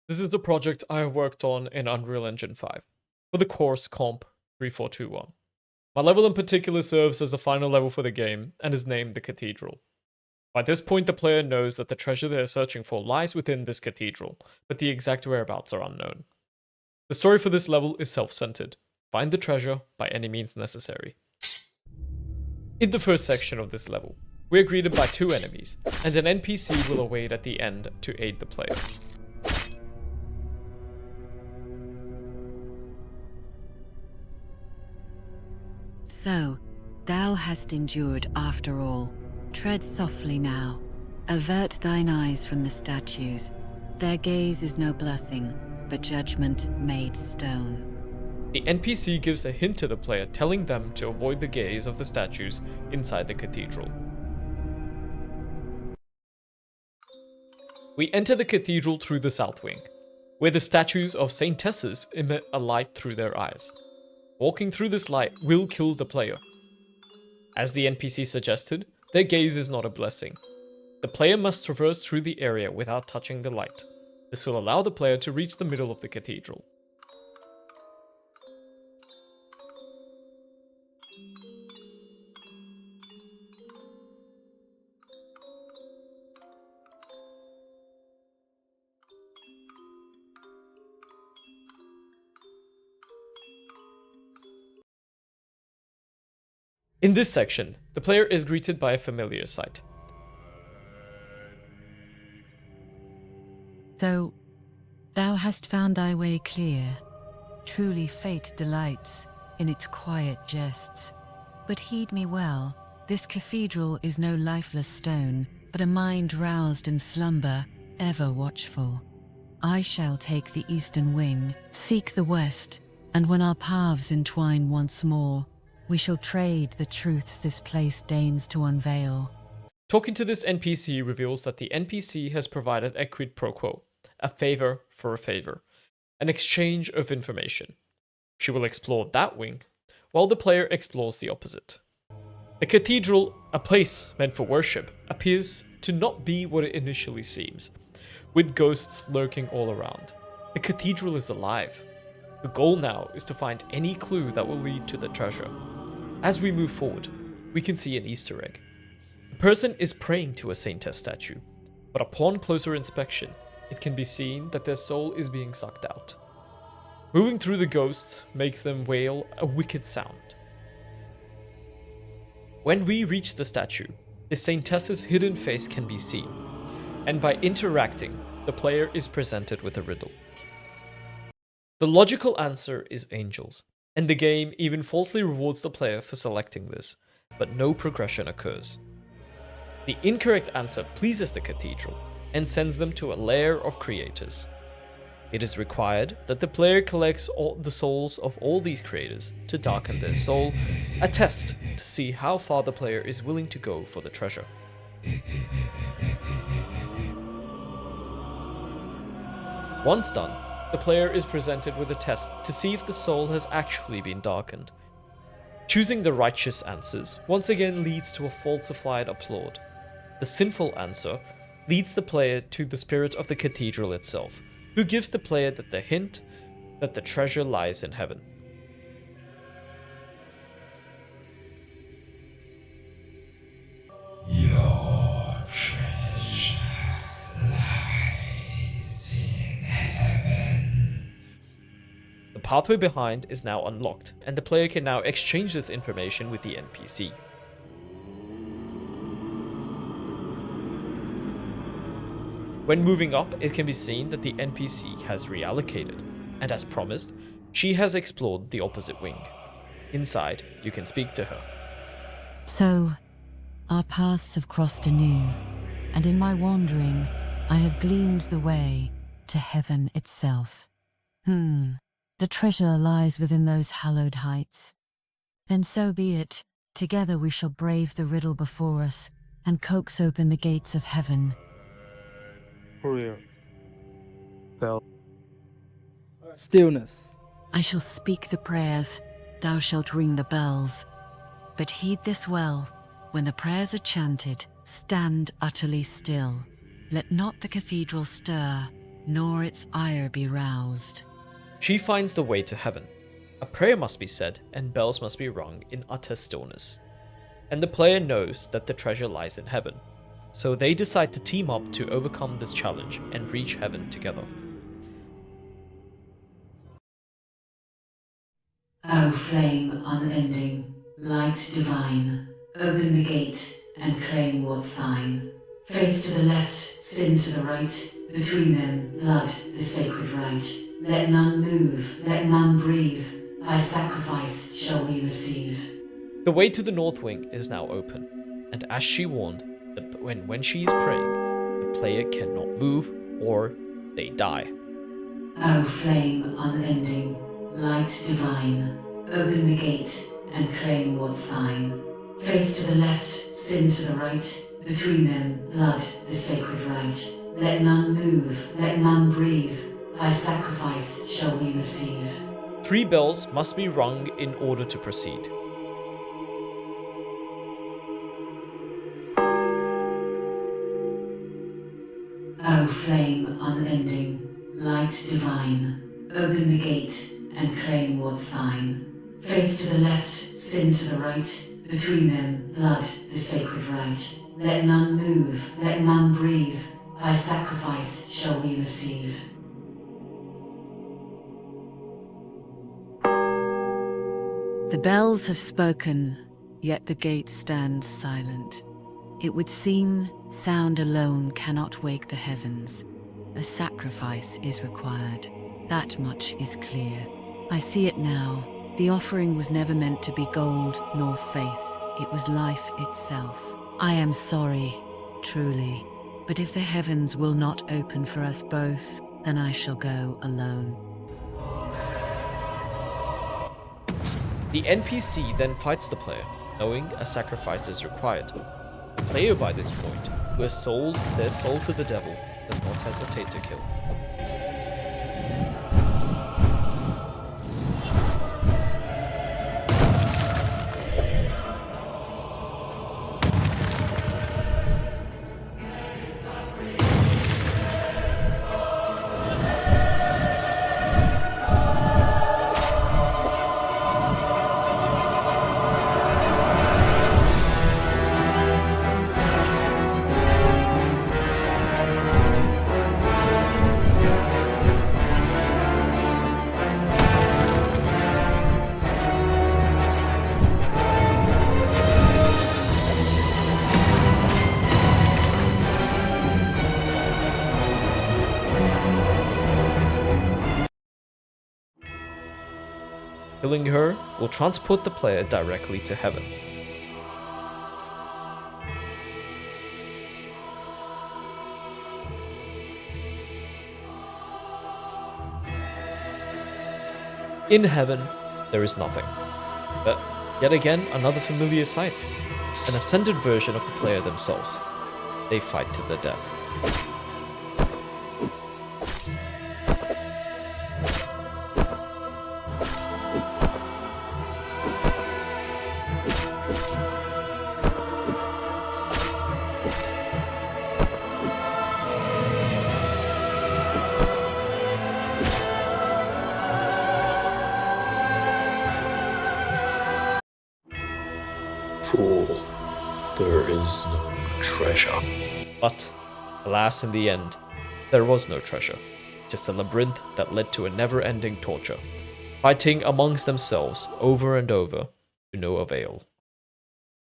This is a project I have worked on in Unreal Engine 5 for the course Comp 3421. My level in particular serves as the final level for the game and is named the Cathedral. By this point, the player knows that the treasure they are searching for lies within this cathedral, but the exact whereabouts are unknown. The story for this level is self-centered. Find the treasure by any means necessary. In the first section of this level, we are greeted by two enemies, and an NPC will await at the end to aid the player. So, thou hast endured after all. Tread softly now. Avert thine eyes from the statues. Their gaze is no blessing, but judgment made stone. The NPC gives a hint to the player, telling them to avoid the gaze of the statues inside the cathedral. We enter the cathedral through the south wing, where the statues of saintesses emit a light through their eyes. Walking through this light will kill the player. As the NPC suggested, their gaze is not a blessing. The player must traverse through the area without touching the light. This will allow the player to reach the middle of the cathedral. In this section, the player is greeted by a familiar sight. Though thou hast found thy way clear, truly fate delights in its quiet jests. But heed me well, this cathedral is no lifeless stone, but a mind roused in slumber, ever watchful. I shall take the eastern wing, seek the west, and when our paths entwine once more, we shall trade the truths this place deigns to unveil. Talking to this NPC reveals that the NPC has provided a quid pro quo, a favor for a favor, an exchange of information. She will explore that wing, while the player explores the opposite. The cathedral, a place meant for worship, appears to not be what it initially seems, with ghosts lurking all around. The cathedral is alive. The goal now is to find any clue that will lead to the treasure. As we move forward, we can see an Easter egg. The person is praying to a saintess statue, but upon closer inspection, it can be seen that their soul is being sucked out. Moving through the ghosts makes them wail a wicked sound. When we reach the statue, the saintess's hidden face can be seen, and by interacting, the player is presented with a riddle. The logical answer is angels, and the game even falsely rewards the player for selecting this, but no progression occurs. The incorrect answer pleases the cathedral and sends them to a lair of creators. It is required that the player collects all the souls of all these creators to darken their soul, a test to see how far the player is willing to go for the treasure. Once done, the player is presented with a test to see if the soul has actually been darkened. Choosing the righteous answers once again leads to a falsified applaud. The sinful answer leads the player to the spirit of the cathedral itself, who gives the player the hint that the treasure lies in heaven. Your treasure lies in heaven. The pathway behind is now unlocked, and the player can now exchange this information with the NPC. When moving up, it can be seen that the NPC has reallocated, and as promised, she has explored the opposite wing. Inside, you can speak to her. So, our paths have crossed anew, and in my wandering, I have gleaned the way to heaven itself. The treasure lies within those hallowed heights. Then so be it. Together we shall brave the riddle before us and coax open the gates of heaven. Prayer. Bell. Stillness. I shall speak the prayers, thou shalt ring the bells. But heed this well, when the prayers are chanted, stand utterly still. Let not the cathedral stir, nor its ire be roused. She finds the way to heaven. A prayer must be said and bells must be rung in utter stillness. And the player knows that the treasure lies in heaven. So they decide to team up to overcome this challenge and reach heaven together. O flame unending, light divine, open the gate and claim what's thine. Faith to the left, sin to the right, between them blood, the sacred right. Let none move, let none breathe, by sacrifice shall we receive. The way to the north wing is now open, and as she warned, that when she is praying, the player cannot move or they die. O flame unending, light divine, open the gate and claim what's thine. Faith to the left, sin to the right, between them blood, the sacred right. Let none move, let none breathe, by sacrifice shall we receive. 3 bells must be rung in order to proceed. O flame unending, light divine, open the gate and claim what's thine. Faith to the left, sin to the right, between them blood, the sacred right. Let none move, let none breathe, by sacrifice shall we receive. The bells have spoken, yet the gate stands silent. It would seem sound alone cannot wake the heavens. A sacrifice is required. That much is clear. I see it now. The offering was never meant to be gold nor faith. It was life itself. I am sorry, truly. But if the heavens will not open for us both, then I shall go alone. The NPC then fights the player, knowing a sacrifice is required. The player by this point, who has sold their soul to the devil, does not hesitate to kill. Killing her will transport the player directly to heaven. In heaven, there is nothing. But yet again, another familiar sight. An ascended version of the player themselves. They fight to the death. Fool, there is no treasure. But, alas, in the end, there was no treasure, just a labyrinth that led to a never-ending torture, fighting amongst themselves over and over to no avail.